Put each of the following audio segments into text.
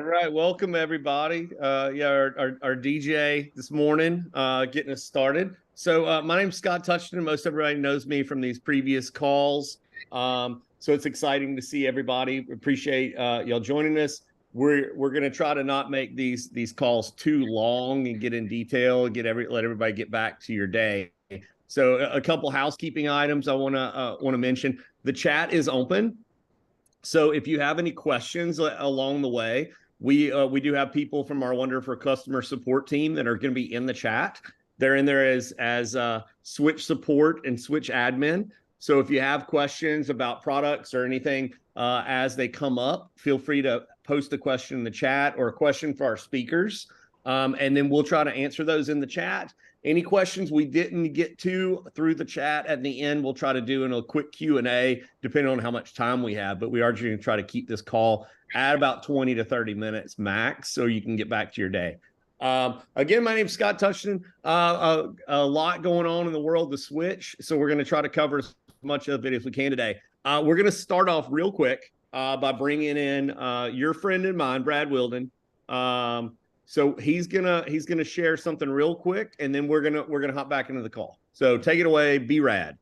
All right, welcome everybody. Our DJ this morning, getting us started. So my name's Scott Touchton. Most everybody knows me from these previous calls. So it's exciting to see everybody. Appreciate y'all joining us. We're gonna try to not make these calls too long and get in detail, let everybody get back to your day. So a couple housekeeping items I wanna mention. The chat is open. So if you have any questions along the way, we do have people from our wonderful customer support team that are going to be in the chat. They're in there as Switch support and Switch admin. So if you have questions about products or anything as they come up, feel free to post a question in the chat or a question for our speakers, and then we'll try to answer those in the chat. Any questions we didn't get to through the chat at the end, we'll try to do in a quick Q&A, depending on how much time we have. But we are going to try to keep this call at about 20 to 30 minutes max, so you can get back to your day. Again, my name is Scott Touchton. A lot going on in the world of Switch, so we're going to try to cover as much of it as we can today. We're going to start off real quick by bringing in your friend and mine, Brad Wilden. So he's gonna share something real quick, and then we're gonna hop back into the call. So take it away, be rad.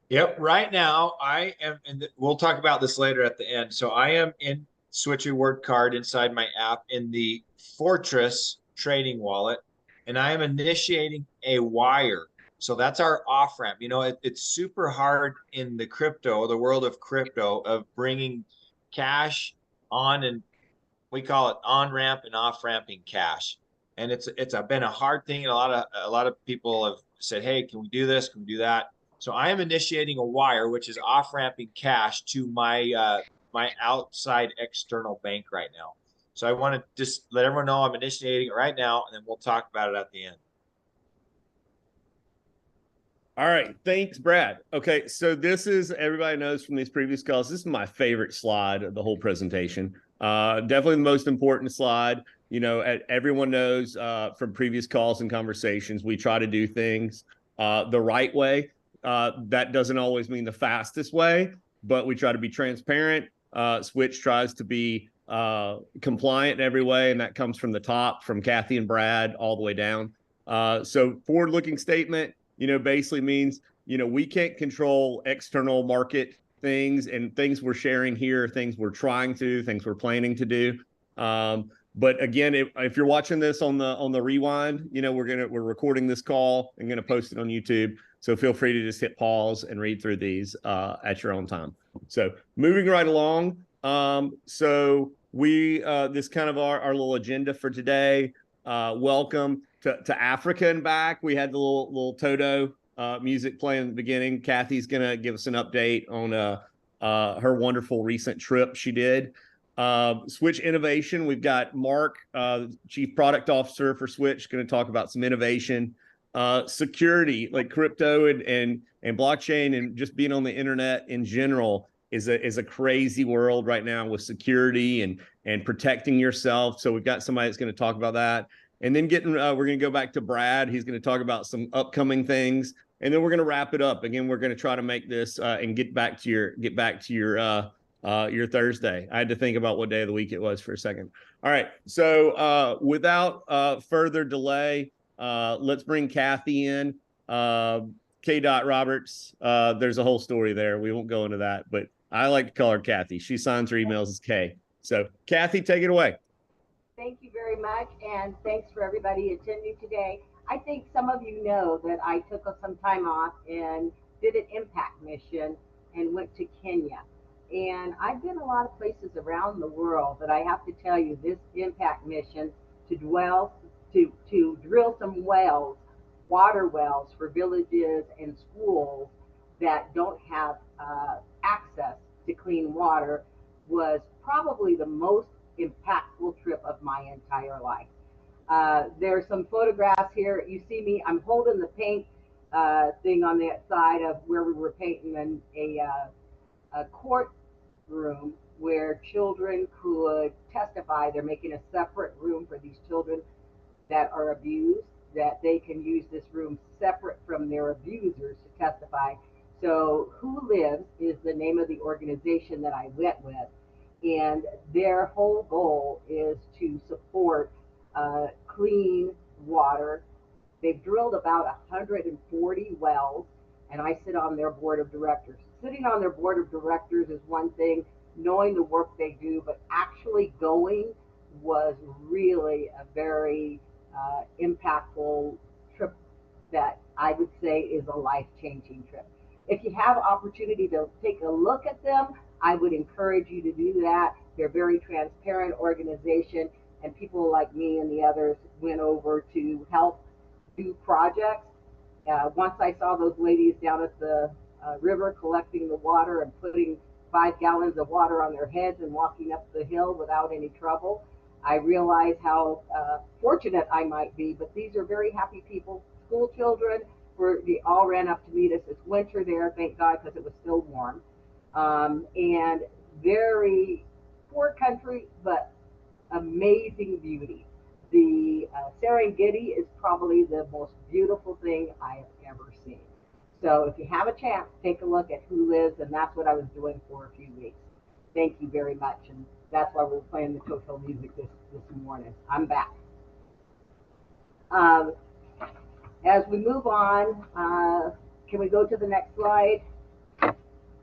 Yep. Right now, I am, and we'll talk about this later at the end. So I am in Switch Reward Card inside my app in the Fortress trading wallet, and I am initiating a wire. So that's our off ramp. You know, it's super hard in the world of crypto, of bringing cash on, and we call it on ramp and off ramping cash. And it's been a hard thing. And a lot of people have said, hey, can we do this? Can we do that? So I am initiating a wire, which is off ramping cash to my my outside external bank right now. So I want to just let everyone know I'm initiating it right now, and then we'll talk about it at the end. All right, thanks, Brad. Okay, so this is, everybody knows from these previous calls, this is my favorite slide of the whole presentation. Definitely the most important slide. You know, everyone knows from previous calls and conversations, we try to do things the right way. That doesn't always mean the fastest way, but we try to be transparent. Switch tries to be compliant in every way, and that comes from the top, from Kathy and Brad, all the way down. So forward-looking statement, you know, basically means, you know, we can't control external market things, and things we're sharing here, things we're trying to, things we're planning to do. But again, if you're watching this on the rewind, you know, we're recording this call and gonna post it on YouTube. So feel free to just hit pause and read through these at your own time. So moving right along. So this kind of our little agenda for today. Welcome to Africa and back. We had the little Toto music playing in the beginning. Kathy's gonna give us an update on her wonderful recent trip she did. Switch innovation. We've got Marc, Chief Product Officer for Switch, going to talk about some innovation. Security, like crypto and blockchain, and just being on the internet in general is a crazy world right now with security and protecting yourself. So we've got somebody that's going to talk about that. And then we're going to go back to Brad. He's going to talk about some upcoming things, and then we're going to wrap it up. Again, we're going to try to make this and get back to your Thursday. I had to think about what day of the week it was for a second. All right, so without further delay, let's bring Kathy in. K. Roberts. There's a whole story there. We won't go into that, but I like to call her Kathy. She signs her emails as K. So Kathy, take it away. Thank you very much, and thanks for everybody attending today. I think some of you know that I took some time off and did an impact mission and went to Kenya. And I've been a lot of places around the world, but I have to tell you, this impact mission to drill some wells, water wells for villages and schools that don't have access to clean water was probably the most impactful trip of my entire life. There's some photographs here. You see me, I'm holding the paint thing on that side of where we were painting a courtroom where children could testify. They're making a separate room for these children that are abused, that they can use this room separate from their abusers to testify. So Who Lives is the name of the organization that I went with. and their whole goal is to support clean water. They've drilled about 140 wells, and I sit on their board of directors. Sitting on their board of directors is one thing, knowing the work they do, but actually going was really a very impactful trip that I would say is a life-changing trip. If you have opportunity to take a look at them, I would encourage you to do that. They're a very transparent organization, and people like me and the others went over to help do projects. Once I saw those ladies down at the river collecting the water and putting 5 gallons of water on their heads and walking up the hill without any trouble, I realized how fortunate I might be. But these are very happy people, school children. They all ran up to meet us. It's winter there, thank God, because it was still warm. And very poor country, but amazing beauty. The Serengeti is probably the most beautiful thing I have ever seen. So if you have a chance, take a look at who lives, and that's what I was doing for a few weeks. Thank you very much, and that's why we're playing the Toto music this morning. I'm back. As we move on, can we go to the next slide?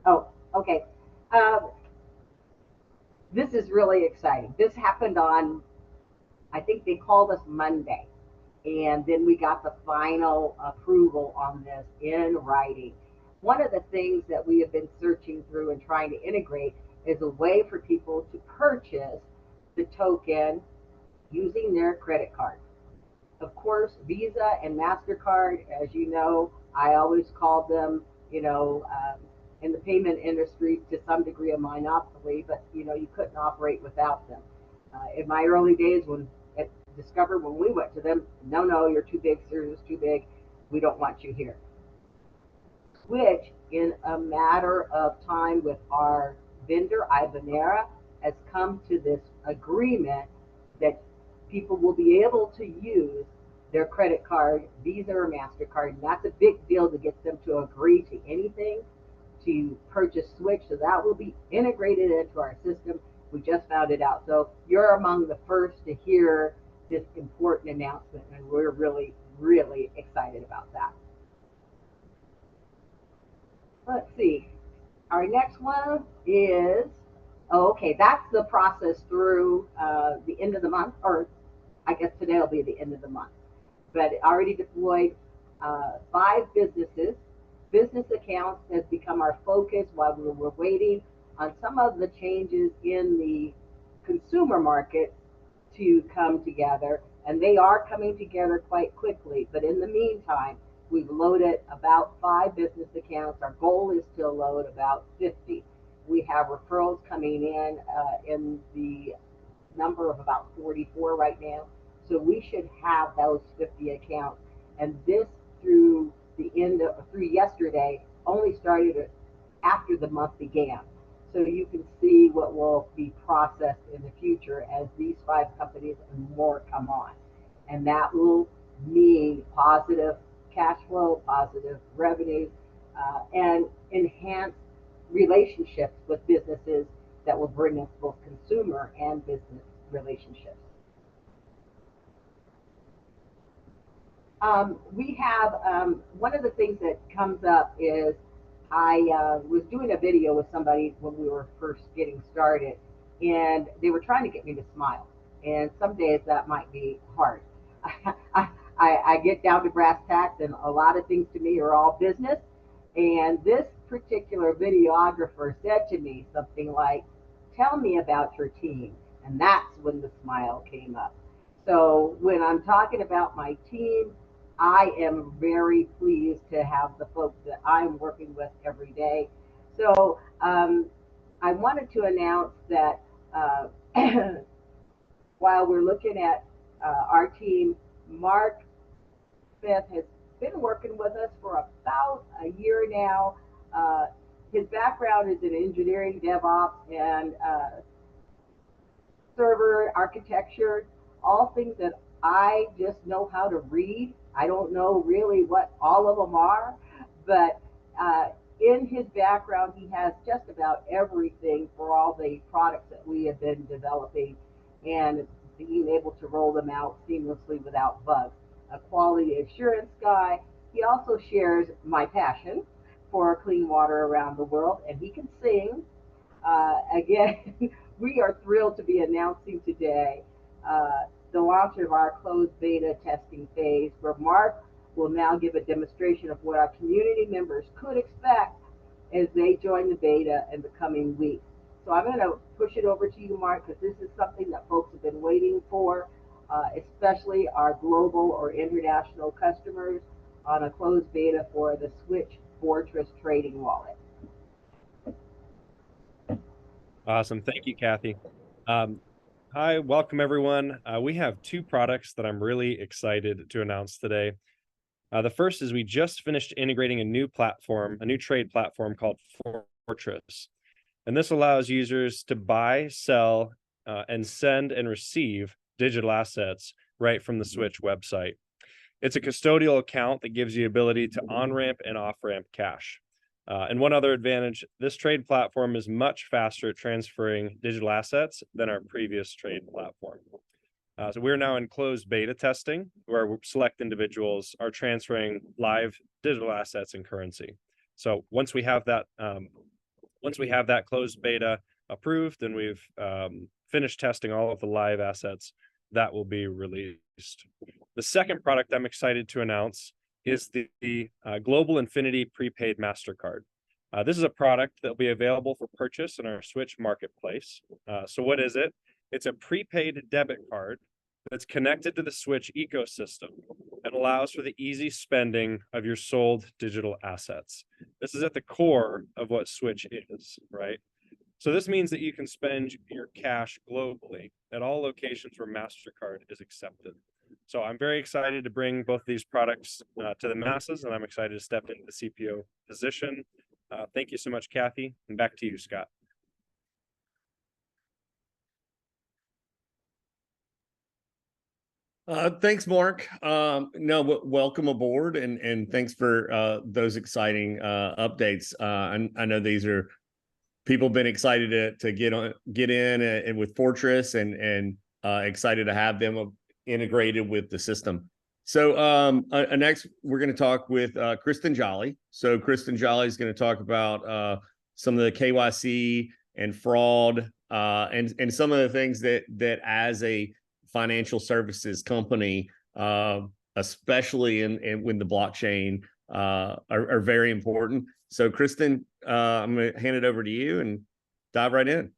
Oh, okay. This is really exciting. This happened on, I think they called us Monday, and then we got the final approval on this in writing. One of the things that we have been searching through and trying to integrate is a way for people to purchase the token using their credit card. Of course, Visa and MasterCard, as you know, I always called them, in the payment industry to some degree a monopoly, but you couldn't operate without them. In my early days at Discover, when we went to them, no, you're too big, Sears is too big, we don't want you here. Which, in a matter of time with our vendor, Ivanera, has come to this agreement that people will be able to use their credit card, Visa or MasterCard, and that's a big deal to get them to agree to anything to purchase Switch. So that will be integrated into our system. We just found it out. So you're among the first to hear this important announcement, and we're really, really excited about that. Let's see. Our next one is, okay, that's the process through the end of the month, or I guess today will be the end of the month. But already deployed 5 businesses. Business accounts has become our focus while we were waiting on some of the changes in the consumer market to come together. And they are coming together quite quickly. But in the meantime, we've loaded about 5 business accounts. Our goal is to load about 50. We have referrals coming in the number of about 44 right now. So we should have those 50 accounts. And this through yesterday only started after the month began. So you can see what will be processed in the future as these 5 companies and more come on. And that will mean positive cash flow, positive revenue, and enhanced relationships with businesses that will bring us both consumer and business relationships. We have, one of the things that comes up is I was doing a video with somebody when we were first getting started, and they were trying to get me to smile. And some days that might be hard. I get down to brass tacks, and a lot of things to me are all business. And this particular videographer said to me something like, "Tell me about your team." And that's when the smile came up. So when I'm talking about my team, I am very pleased to have the folks that I'm working with every day. So I wanted to announce that while we're looking at our team, Marc Smith has been working with us for about a year now. His background is in engineering, DevOps, and server architecture, all things that I just know how to read. I don't know really what all of them are, but in his background, he has just about everything for all the products that we have been developing and being able to roll them out seamlessly without bugs. A quality assurance guy. He also shares my passion for clean water around the world, and he can sing. Again, we are thrilled to be announcing today the launch of our closed beta testing phase, where Marc will now give a demonstration of what our community members could expect as they join the beta in the coming weeks. So I'm going to push it over to you, Marc, because this is something that folks have been waiting for, especially our global or international customers on a closed beta for the Switch Fortress trading wallet. Awesome. Thank you, Kathy. Hi, welcome everyone. We have two products that I'm really excited to announce today. The first is we just finished integrating a new platform, a new trade platform called Fortress. And this allows users to buy, sell, and send and receive digital assets right from the Switch website. It's a custodial account that gives you ability to on-ramp and off-ramp cash. And one other advantage, this trade platform is much faster at transferring digital assets than our previous trade platform. So we're now in closed beta testing, where select individuals are transferring live digital assets and currency. So once we have that closed beta approved and we've finished testing all of the live assets, that will be released. The second product I'm excited to announce is the Global Infinity Prepaid MasterCard. This is a product that will be available for purchase in our Switch marketplace. So what is it? It's a prepaid debit card that's connected to the Switch ecosystem and allows for the easy spending of your sold digital assets. This is at the core of what Switch is, right? So this means that you can spend your cash globally at all locations where MasterCard is accepted. So I'm very excited to bring both these products to the masses, and I'm excited to step into the CPO position. Thank you so much, Kathy, and back to you, Scott. Thanks, Marc. Welcome aboard, and thanks for those exciting updates. I know these are people been excited to get in and with Fortress, and excited to have them integrated with the system. So next, we're going to talk with Kristen Jolly. So Kristen Jolly is going to talk about some of the KYC and fraud and some of the things that as a financial services company, especially when the blockchain are very important. So Kristen, I'm going to hand it over to you and dive right in.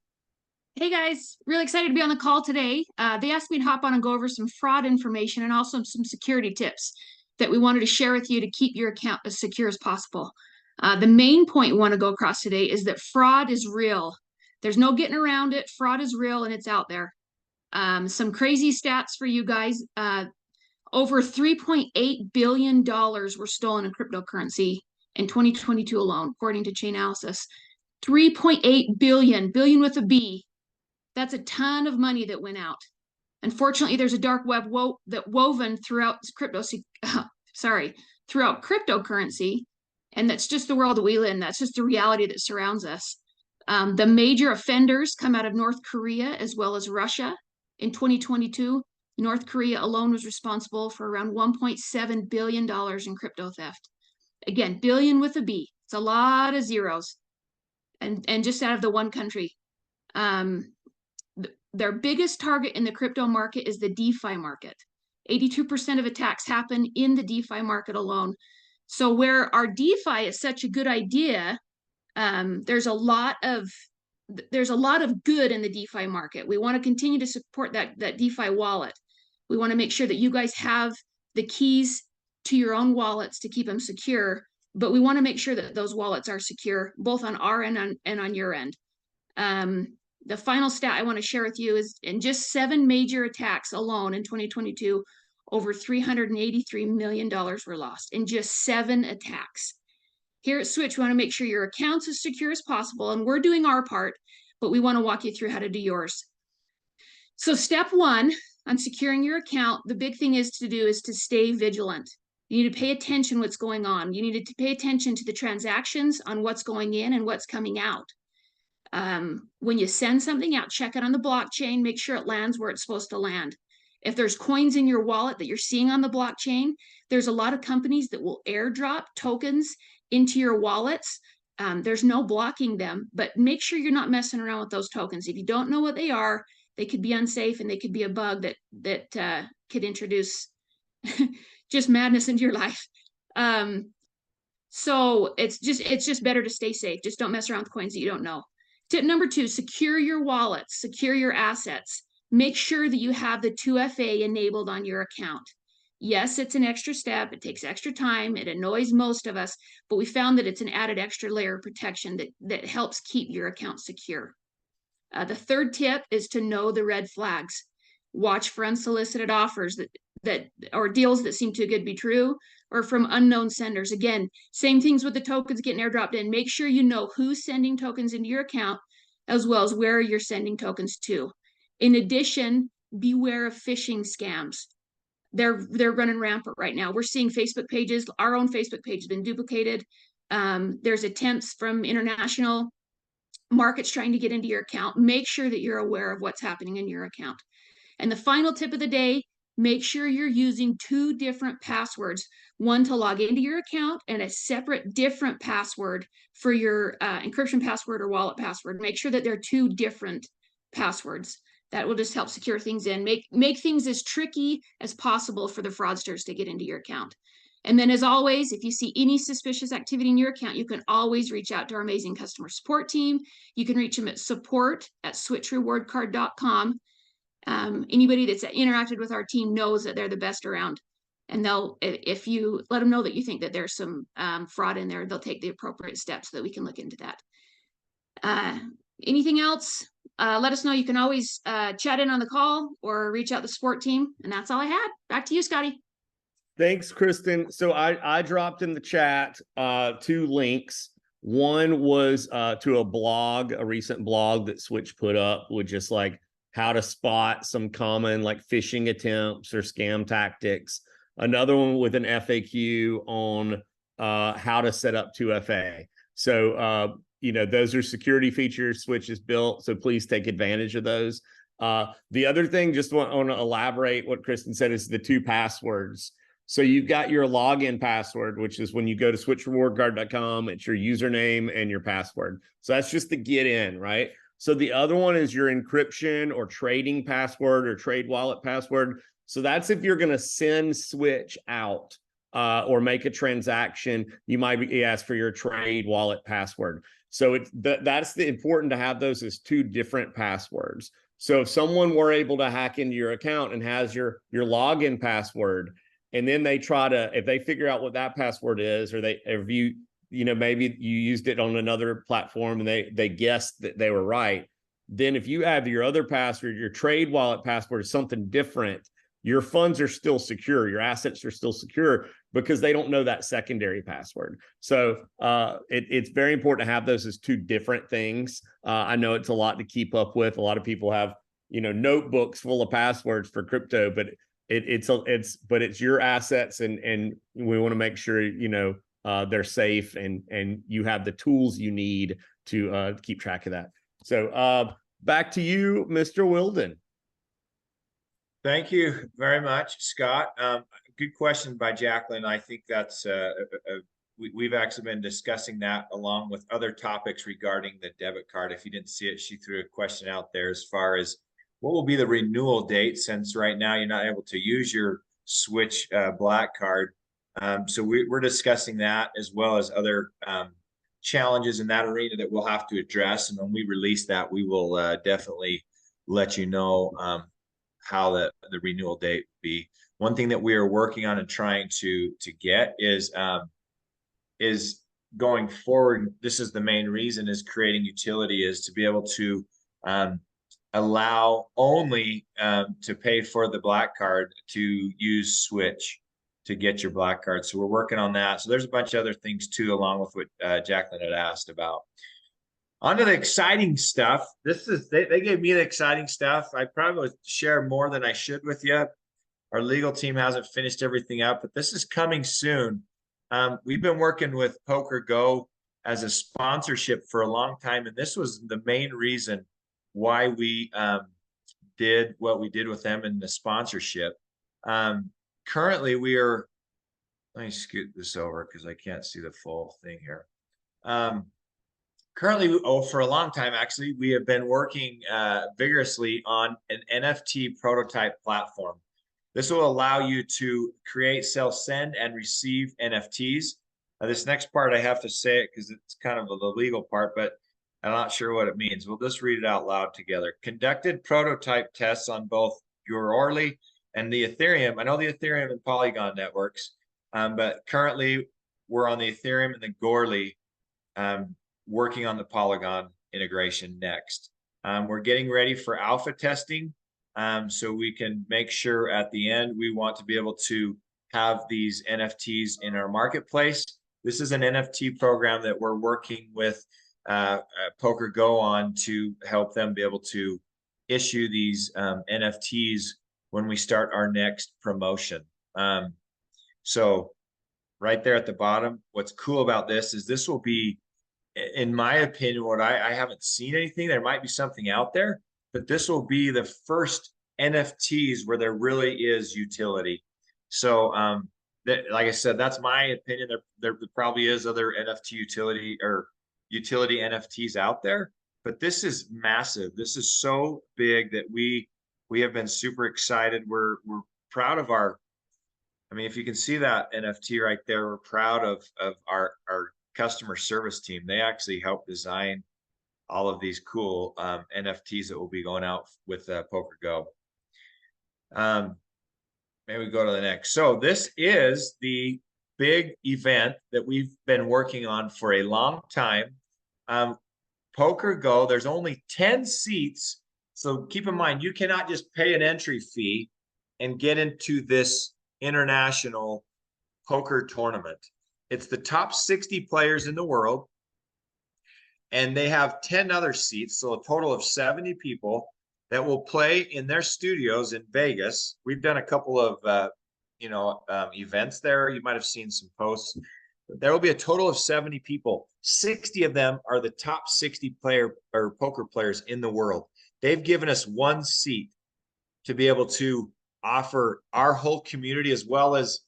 Hey guys, really excited to be on the call today. They asked me to hop on and go over some fraud information and also some security tips that we wanted to share with you to keep your account as secure as possible. The main point we want to go across today is that fraud is real. There's no getting around it. Fraud is real and it's out there. Some crazy stats for you guys. Over $3.8 billion were stolen in cryptocurrency in 2022 alone, according to Chainalysis. 3.8 billion, billion with a B. That's a ton of money that went out. Unfortunately, there's a dark web woven throughout throughout cryptocurrency, and that's just the world that we live in. That's just the reality that surrounds us. The major offenders come out of North Korea as well as Russia. In 2022, North Korea alone was responsible for around $1.7 billion in crypto theft. Again, billion with a B. It's a lot of zeros. And just out of the one country. Their biggest target in the crypto market is the DeFi market. 82% of attacks happen in the DeFi market alone. So where our DeFi is such a good idea, there's a lot of good in the DeFi market. We want to continue to support that DeFi wallet. We want to make sure that you guys have the keys to your own wallets to keep them secure, but we want to make sure that those wallets are secure, both on our end and on your end. The final stat I want to share with you is in just 7 major attacks alone in 2022, over $383 million were lost in just 7 attacks. Here at Switch, we want to make sure your account's as secure as possible, and we're doing our part, but we want to walk you through how to do yours. So step 1 on securing your account, the big thing is to stay vigilant. You need to pay attention what's going on. You need to pay attention to the transactions on what's going in and what's coming out. When you send something out, check it on the blockchain, make sure it lands where it's supposed to land. If there's coins in your wallet that you're seeing on the blockchain, there's a lot of companies that will airdrop tokens into your wallets. There's no blocking them, but make sure you're not messing around with those tokens. If you don't know what they are, they could be unsafe and they could be a bug that could introduce just madness into your life. So it's just better to stay safe. Just don't mess around with coins that you don't know. Tip number 2, secure your wallets, secure your assets. Make sure that you have the 2FA enabled on your account. Yes, it's an extra step. It takes extra time. It annoys most of us, but we found that it's an added extra layer of protection that helps keep your account secure. The third tip is to know the red flags. Watch for unsolicited offers that or deals that seem too good to be true, or from unknown senders. Again, same things with the tokens getting airdropped in. Make sure you know who's sending tokens into your account, as well as where you're sending tokens to. In addition, beware of phishing scams. They're running rampant right now. We're seeing Facebook pages. Our own Facebook page has been duplicated. There's attempts from international markets trying to get into your account. Make sure that you're aware of what's happening in your account. And the final tip of the day, make sure you're using 2 different passwords, one to log into your account and a separate different password for your encryption password or wallet password. Make sure that they're 2 different passwords. That will just help secure things in, make things as tricky as possible for the fraudsters to get into your account. And then, as always, if you see any suspicious activity in your account, you can always reach out to our amazing customer support team. You can reach them at support@switchrewardcard.com. Anybody that's interacted with our team knows that they're the best around, and if you let them know that you think that there's some fraud in there, they'll take the appropriate steps so that we can look into that. Anything else? Let us know. You can always chat in on the call or reach out to the support team. And that's all I had. Back to you, Scotty. Thanks, Kristen. So I dropped in the chat 2 links. One was to a blog, a recent blog that Switch put up with just like how to spot some common like phishing attempts or scam tactics. Another one with an FAQ on how to set up 2FA. So, those are security features Switch has built. So please take advantage of those. The other thing, just want to elaborate what Kristen said, is the 2 passwords. So you've got your login password, which is when you go to switchrewardcard.com, it's your username and your password. So that's just to get in, right? So the other one is your encryption or trading password or trade wallet password. So that's if you're going to send Switch out or make a transaction, you might be asked for your trade wallet password. So that's important to have those as 2 different passwords. So if someone were able to hack into your account and has your login password, and then they try to, if they figure out what that password is, or maybe you used it on another platform and they guessed that they were right, then if you have your other password, your trade wallet password is something different, your funds are still secure, your assets are still secure because they don't know that secondary password. So it's very important to have those as 2 different things. I know it's a lot to keep up with. A lot of people have, notebooks full of passwords for crypto, but it's your assets, and we want to make sure they're safe and you have the tools you need to keep track of that. So back to you, Mr. Wilden. Thank you very much, Scott. Good question by Jacqueline. I think that's we've actually been discussing that along with other topics regarding the debit card. If you didn't see it, she threw a question out there as far as what will be the renewal date, since right now you're not able to use your Switch Black card. So we're discussing that, as well as other challenges in that arena that we'll have to address. And when we release that, we will definitely let you know how the renewal date will be. One thing that we are working on and trying to get is going forward. This is the main reason, is creating utility, is to be able to allow only to pay for the Black card to use Switch to get your Black card. So we're working on that. So there's a bunch of other things too, along with what Jacqueline had asked about. On to the exciting stuff. They gave me the exciting stuff. I probably would share more than I should with you. Our legal team hasn't finished everything up, but this is coming soon. We've been working with Poker Go as a sponsorship for a long time, and this was the main reason why we did what we did with them in the sponsorship. Currently, we are, let me scoot this over because I can't see the full thing here. Currently, for a long time, actually, we have been working vigorously on an NFT prototype platform. This will allow you to create, sell, send, and receive NFTs. This next part, I have to say it because it's kind of the legal part, but I'm not sure what it means. We'll just read it out loud together. Conducted prototype tests on both your Orly and the Ethereum. I know the Ethereum and Polygon networks, but currently we're on the Ethereum and the Goerli, working on the Polygon integration next. We're getting ready for alpha testing, so we can make sure at the end we want to be able to have these NFTs in our marketplace. This is an NFT program that we're working with Poker Go on to help them be able to issue these NFTs when we start our next promotion. So right there at the bottom, what's cool about this is this will be, in my opinion, what I haven't seen anything. There might be something out there, but this will be the first NFTs where there really is utility. So like I said, that's my opinion. There probably is other NFT utility or utility NFTs out there, but this is massive. This is so big that we have been super excited. We're proud of our, I mean, if you can see that NFT right there, we're proud of our customer service team. They actually helped design all of these cool NFTs that will be going out with Poker Go. Maybe we go to the next. So this is the big event that we've been working on for a long time. Poker Go, there's only 10 seats. So keep in mind, you cannot just pay an entry fee and get into this international poker tournament. It's the top 60 players in the world, and they have 10 other seats, so a total of 70 people that will play in their studios in Vegas. We've done a couple of events there. You might have seen some posts. There will be a total of 70 people. 60 of them are the top 60 poker players in the world. They've given us one seat to be able to offer our whole community, as well as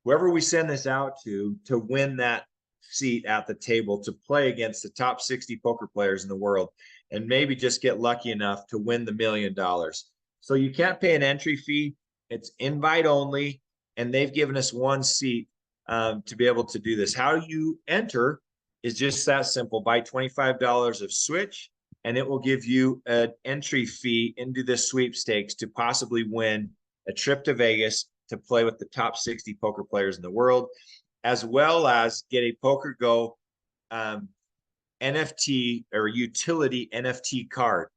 whoever we send this out to win that seat at the table to play against the top 60 poker players in the world, and maybe just get lucky enough to win the $1 million. So you can't pay an entry fee. It's invite only, and they've given us one seat to be able to do this. How you enter is just that simple. Buy $25 of Switch, and it will give you an entry fee into the sweepstakes to possibly win a trip to Vegas to play with the top 60 poker players in the world, as well as get a Poker Go NFT or utility NFT card.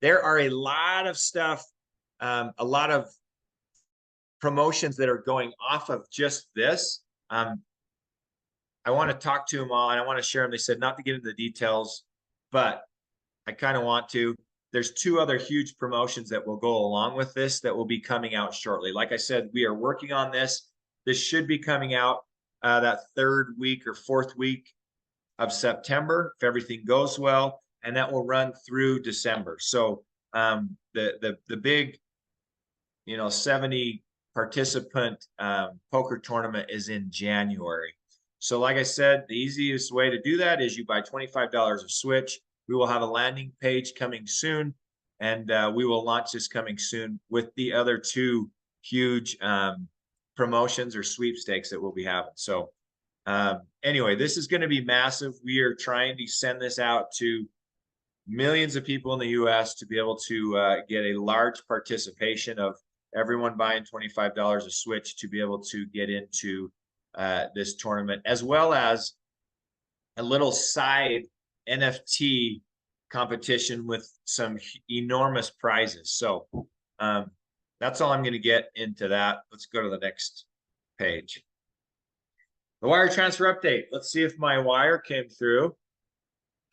There are a lot of stuff, a lot of promotions that are going off of just this. I want to talk to them all and I want to share them. They said not to get into the details, but I kind of want to. There's two other huge promotions that will go along with this that will be coming out shortly. Like I said, we are working on this. This should be coming out that third week or fourth week of September, if everything goes well, and that will run through December. So the big, 70 participant poker tournament is in January. So like I said, the easiest way to do that is you buy $25 of Switch. We will have a landing page coming soon, and we will launch this coming soon with the other two huge promotions or sweepstakes that we'll be having. So anyway, this is going to be massive. We are trying to send this out to millions of people in the US to be able to get a large participation of everyone buying $25 a Switch to be able to get into this tournament, as well as a little side NFT competition with some enormous prizes. So that's all I'm going to get into that. Let's go to the next page. The wire transfer update. Let's see if my wire came through.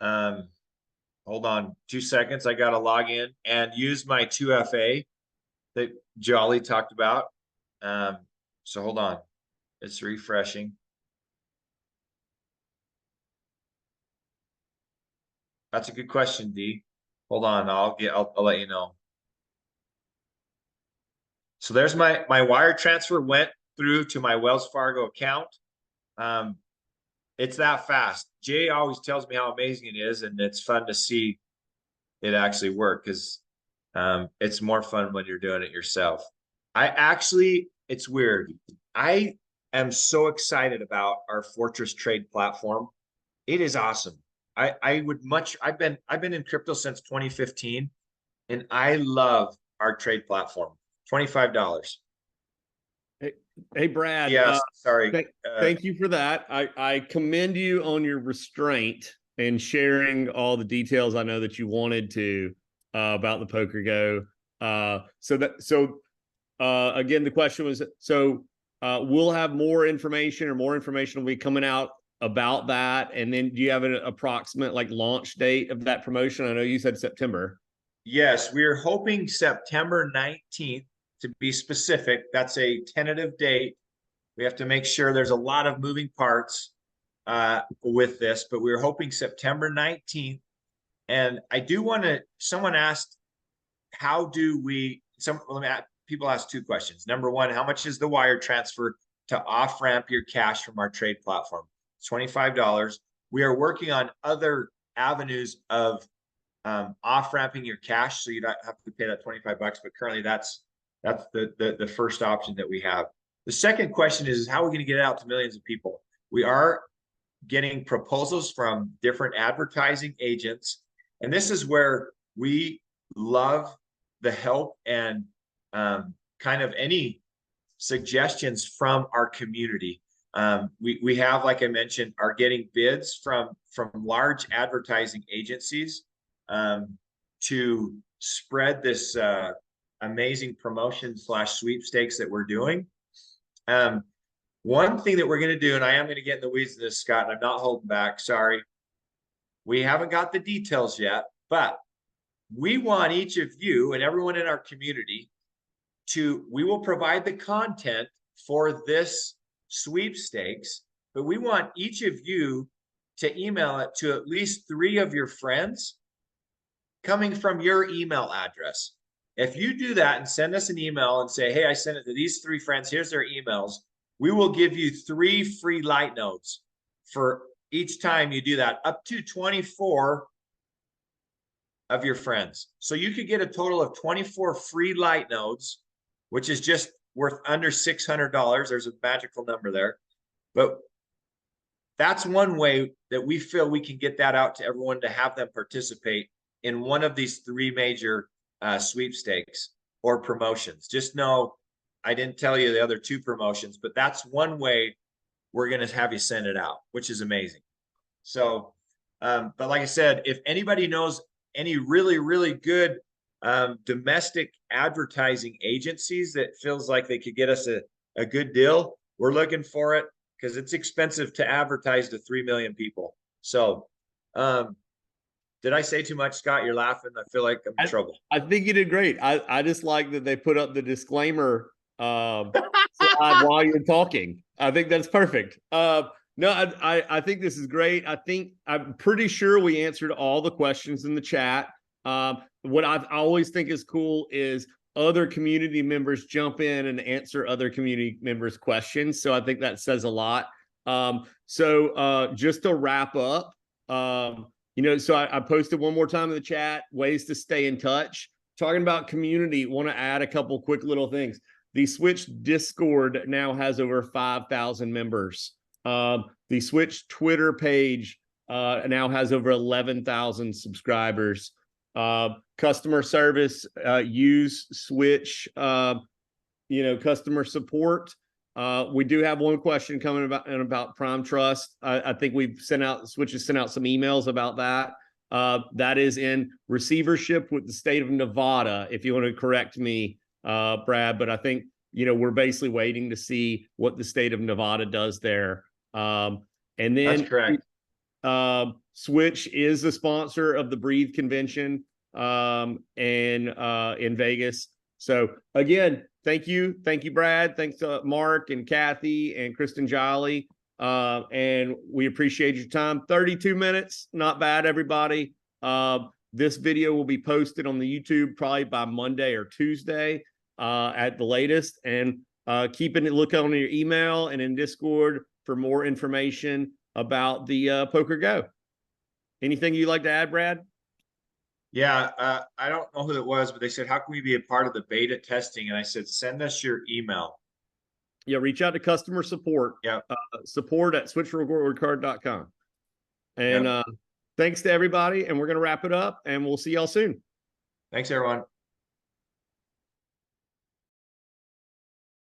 Hold on 2 seconds. I got to log in and use my 2FA that Jolly talked about. So hold on, it's refreshing. That's a good question, D. Hold on, I'll let you know. So there's my wire transfer went through to my Wells Fargo account. It's that fast. Jay always tells me how amazing it is, and it's fun to see it actually work because it's more fun when you're doing it yourself. It's weird. I am so excited about our Fortress trade platform. It is awesome. I've been in crypto since 2015, and I love our trade platform. $25. Hey, Brad. Yes, sorry. Thank you for that. I commend you on your restraint and sharing all the details I know that you wanted to about the Poker Go. Again, the question was, we'll have more information, or more information will be coming out about that. And then do you have an approximate like launch date of that promotion? I know you said September. Yes, we're hoping September 19th to be specific. That's a tentative date. We have to make sure there's a lot of moving parts with this, but we're hoping September 19th. And I do want to, someone asked, people ask two questions. Number one, how much is the wire transfer to off-ramp your cash from our trade platform? It's $25. We are working on other avenues of off-ramping your cash, so you don't have to pay that $25, but currently that's the first option that we have. The second question is how are we going to get it out to millions of people? We are getting proposals from different advertising agents, and this is where we love the help and kind of any suggestions from our community. We have, like I mentioned, are getting bids from large advertising agencies to spread this amazing promotion / sweepstakes that we're doing. One thing that we're going to do, and I am going to get in the weeds of this, Scott, and I'm not holding back, sorry. We haven't got the details yet, but we want each of you and everyone in our community we will provide the content for this sweepstakes, but we want each of you to email it to at least 3 of your friends coming from your email address. If you do that and send us an email and say, hey, I sent it to these 3 friends, here's their emails, we will give you 3 free light nodes for each time you do that, up to 24 of your friends. So you could get a total of 24 free light nodes, which is just worth under $600. There's a magical number there. But that's one way that we feel we can get that out to everyone to have them participate in one of these 3 major sweepstakes or promotions. Just know I didn't tell you the other 2 promotions, but that's one way we're going to have you send it out, which is amazing. So, but like I said, if anybody knows any really, really good domestic advertising agencies that feels like they could get us a good deal, we're looking for it, because it's expensive to advertise to 3 million people. So, did I say too much, Scott? You're laughing. I feel like I'm in trouble. I think you did great. I just like that they put up the disclaimer slide while you're talking. I think that's perfect. No, I think this is great. I'm pretty sure we answered all the questions in the chat. What I always think is cool is other community members jump in and answer other community members' questions. So I think that says a lot. Just to wrap up, so I posted one more time in the chat, ways to stay in touch. Talking about community, want to add a couple quick little things. The Switch Discord now has over 5,000 members. The Switch Twitter page now has over 11,000 subscribers. Customer service, use Switch, customer support. We do have one question coming about Prime Trust. I think Switch has sent out some emails about that. That is in receivership with the state of Nevada, if you want to correct me, Brad, but I think, we're basically waiting to see what the state of Nevada does there. And then that's correct. Switch is a sponsor of the Breathe convention in Vegas. So again, thank you, Brad. Thanks to Mark and Kathy and Kristen Jolly, and we appreciate your time. 32 minutes, not bad, everybody. This video will be posted on the YouTube probably by Monday or Tuesday at the latest, and keep a look on your email and in Discord for more information about the Poker Go. Anything you'd like to add, Brad? Yeah, I don't know who it was, but they said, how can we be a part of the beta testing? And I said, send us your email. Yeah, reach out to customer support. Yeah. Support at switchwordcard.com. And thanks to everybody. And we're going to wrap it up, and we'll see y'all soon. Thanks, everyone.